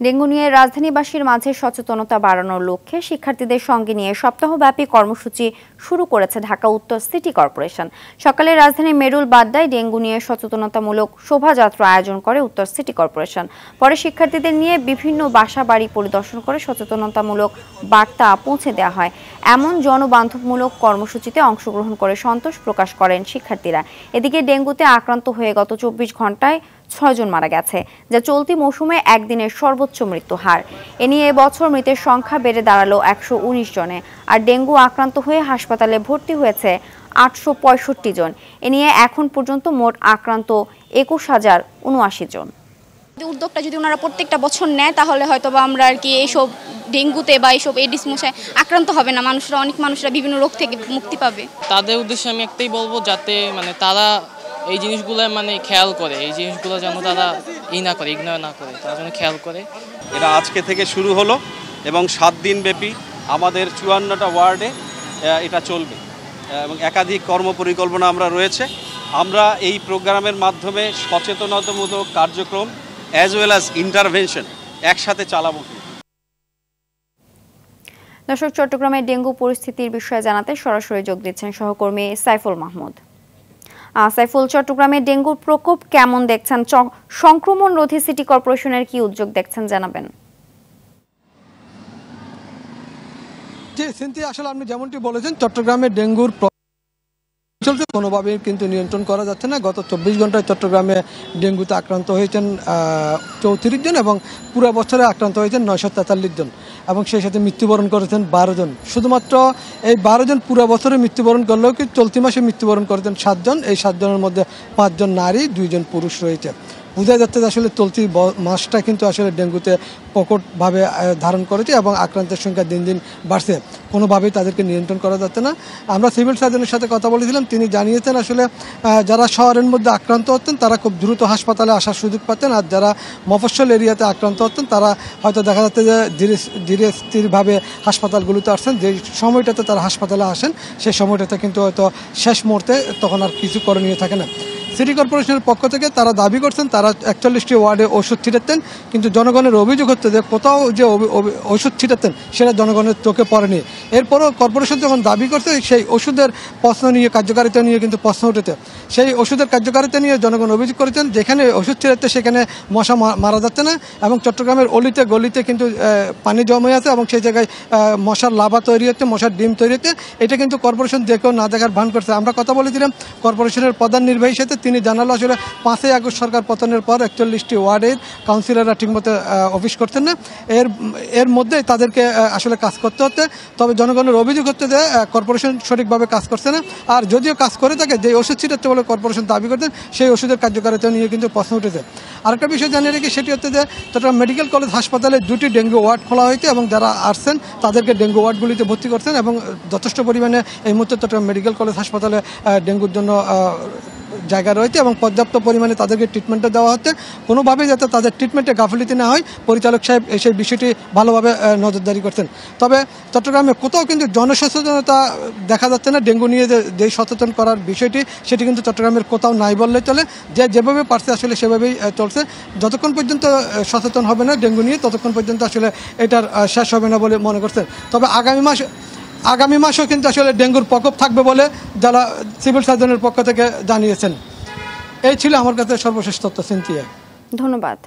Dengue নিয়ে রাজধানীবাসীর মাঝে সচেতনতা বাড়ানোর লক্ষ্যে শিক্ষার্থীদের সঙ্গে নিয়ে সপ্তাহব্যাপী কর্মসূচি শুরু করেছে ঢাকা উত্তর সিটি কর্পোরেশন। সকালে রাজধানীর মেরুল বাড্ডায় ডেঙ্গু নিয়ে সচেতনতামূলক শোভাযাত্রা আয়োজন করে উত্তর সিটি কর্পোরেশন। পরে শিক্ষার্থীদের নিয়ে বিভিন্ন বাসা বাড়ি পরিদর্শন করে সচেতনতামূলক বার্তা পৌঁছে দেওয়া হয়। এমন জনবান্ধবমূলক কর্মসূচিতে অংশগ্রহণ করে সন্তোষ প্রকাশ করেন শিক্ষার্থীরা। এদিকে ডেঙ্গুতে আক্রান্ত হয়ে গত ২৪ ঘন্টায় ৬ জন মারা গেছে, যা চলতি মৌসুমে একদিনের সর্বোচ্চ মৃত্যু হার। এ নিয়ে এবছর মৃতের সংখ্যা বেড়ে দাঁড়ালো ১১৯ জনে। আর ডেঙ্গু আক্রান্ত হয়ে হাসপাতালে ভর্তি হয়েছে ৮৬৫ জন। এ নিয়ে এখন পর্যন্ত মোট আক্রান্ত ২১,০৭৯ জন। উদ্যোগটা যদি ওনারা প্রত্যেকটা বছর নেয় তাহলে হয়তো বা আমরা আর কি এইসব ডেঙ্গুতে বা এইসব এডিস মশায় আক্রান্ত হবে না, অনেক মানুষরা বিভিন্ন রোগ থেকে মুক্তি পাবে। তাদের উদ্দেশ্যে আমি একটাই বলবো, যাতে তারা এই জিনিসগুলো খেয়াল করে, এই জিনিসগুলো যেন তারা না করে, ইগনোর না করে, তারা যেন খেয়াল করে। এটা আজকে থেকে শুরু হলো এবং ৭ দিন ব্যাপী আমাদের ৫৪টা ওয়ার্ডে এটা চলবে এবং একাধিক কর্মপরিকল্পনা আমরা রয়েছে। আমরা এই প্রোগ্রামের মাধ্যমে সচেতনতামূলক কার্যক্রম অ্যাজ ওয়েল অ্যাজ ইন্টারভেনশন একসাথে চালাবো। দর্শক, চট্টগ্রামের ডেঙ্গু পরিস্থিতির বিষয়ে জানাতে সরাসরি যোগ দিচ্ছেন সহকর্মী সাইফুল মাহমুদ। সাইফুল, চট্টগ্রামে ডেঙ্গুর প্রকোপ কেমন দেখছেন? সংক্রমণ রোধে সিটি কর্পোরেশনের কি উদ্যোগ দেখছেন জানাবেন। জি সিনথিয়া, আসলে আপনি যেমনটি বলেছেন, চট্টগ্রামে ডেঙ্গুর চলছে, কোনোভাবেই কিন্তু নিয়ন্ত্রণ করা যাচ্ছে না। গত ২৪ ঘন্টায় চট্টগ্রামে ডেঙ্গুতে আক্রান্ত হয়েছেন ৩৪ জন এবং পুরো বছরে আক্রান্ত হয়েছেন ৯৪৩ জন এবং সেই সাথে মৃত্যুবরণ করেছেন ১২ জন। শুধুমাত্র এই ১২ জন পুরো বছরে মৃত্যুবরণ করলেও কি চলতি মাসে মৃত্যুবরণ করেছেন ৭ জন। এই ৭ জনের মধ্যে ৫ জন নারী, ২ জন পুরুষ রয়েছে। বোঝা যাচ্ছে যে আসলে চলতি মাসটা কিন্তু আসলে ডেঙ্গুতে প্রকটভাবে ধারণ করেছে এবং আক্রান্তের সংখ্যা দিন দিন বাড়ছে। কোনোভাবেই তাদেরকে নিয়ন্ত্রণ করা যাচ্ছে না। আমরা সিভিল সার্জনের সাথে কথা বলেছিলাম, তিনি জানিয়েছেন আসলে যারা শহরের মধ্যে আক্রান্ত হতেন তারা খুব দ্রুত হাসপাতালে আসার সুযোগ পাতেন, আর যারা মফস্বল এরিয়াতে আক্রান্ত হতেন তারা হয়তো দেখা যাচ্ছে যে ধীরে স্থিরভাবে হাসপাতালগুলোতে আসছেন। যে সময়টাতে তারা হাসপাতালে আসেন সেই সময়টাতে কিন্তু হয়তো শেষ মুহূর্তে তখন আর কিছু করণীয় থাকে না। সিটি কর্পোরেশনের পক্ষ থেকে তারা দাবি করছেন তারা ৪১টি ওয়ার্ডে ওষুধ ছিটাতেন, কিন্তু জনগণের অভিযোগ হচ্ছে যে কোথাও যে ওষুধ ছিটাতেন সেটা জনগণের চোখে পড়েনি। এরপরও কর্পোরেশন যখন দাবি করছে সেই ওষুধের প্রশ্ন নিয়ে, কার্যকারিতা নিয়ে কিন্তু প্রশ্ন উঠেছে। সেই ওষুধের কার্যকারিতা নিয়ে জনগণ অভিযোগ করেছেন যেখানে ওষুধ ছিটাতে সেখানে মশা মারা যাচ্ছে না এবং চট্টগ্রামের অলিতে গলিতে কিন্তু পানি জমে আছে এবং সেই জায়গায় মশার লাভা তৈরি হচ্ছে, মশার ডিম তৈরি হচ্ছে। এটা কিন্তু কর্পোরেশন দেখেও না দেখার ভান করছে। আমরা কথা বলেছিলাম কর্পোরেশনের প্রধান নির্বাহীর সাথে, তিনি জানালো আসলে ৫ই আগস্ট সরকার পতনের পর ৪১টি ওয়ার্ডের কাউন্সিলররা ঠিকমতো অফিস করছেন না। এর মধ্যে তাদেরকে আসলে কাজ করতে হচ্ছে। তবে জনগণের অভিযোগ হচ্ছে যে কর্পোরেশন সঠিকভাবে কাজ করছে না। আর যদিও কাজ করে থাকে, যে ওষুধ ছিটাচ্ছে বলে কর্পোরেশন দাবি করতেন সেই ওষুধের কার্যকারিতা নিয়ে কিন্তু প্রশ্ন উঠেছে। আরেকটা বিষয় জানিয়ে রেখে সেটি হচ্ছে যে চট্টগ্রাম মেডিকেল কলেজ হাসপাতালে 2টি ডেঙ্গু ওয়ার্ড খোলা হয়েছে এবং যারা আসছেন তাদেরকে ডেঙ্গু ওয়ার্ডগুলিতে ভর্তি করছেন এবং যথেষ্ট পরিমাণে এই মুহূর্তে চট্টগ্রাম মেডিকেল কলেজ হাসপাতালে ডেঙ্গুর জন্য জায়গা রয়েছে এবং পর্যাপ্ত পরিমাণে তাদেরকে ট্রিটমেন্টও দেওয়া হচ্ছে। কোনোভাবেই যাতে তাদের ট্রিটমেন্টে গাফিলতি না হয়, পরিচালক সাহেব সেই বিষয়টি ভালোভাবে নজরদারি করছেন। তবে চট্টগ্রামে কোথাও কিন্তু জনসচেতনতা দেখা যাচ্ছে না ডেঙ্গু নিয়ে যে সচেতন করার বিষয়টি, সেটি কিন্তু চট্টগ্রামের কোথাও নাই বললে চলে। যেভাবে পারছে আসলে সেভাবেই চলছে। যতক্ষণ পর্যন্ত সচেতন হবে না ডেঙ্গু নিয়ে, ততক্ষণ পর্যন্ত আসলে এটার শেষ হবে না বলে মনে করছেন। তবে আগামী মাসেও কিন্তু আসলে ডেঙ্গুর প্রকোপ থাকবে বলে যারা সিভিল সার্জনের পক্ষ থেকে জানিয়েছেন। এই ছিল আমার কাছে সর্বশেষ তথ্য। সিনথিয়া, ধন্যবাদ।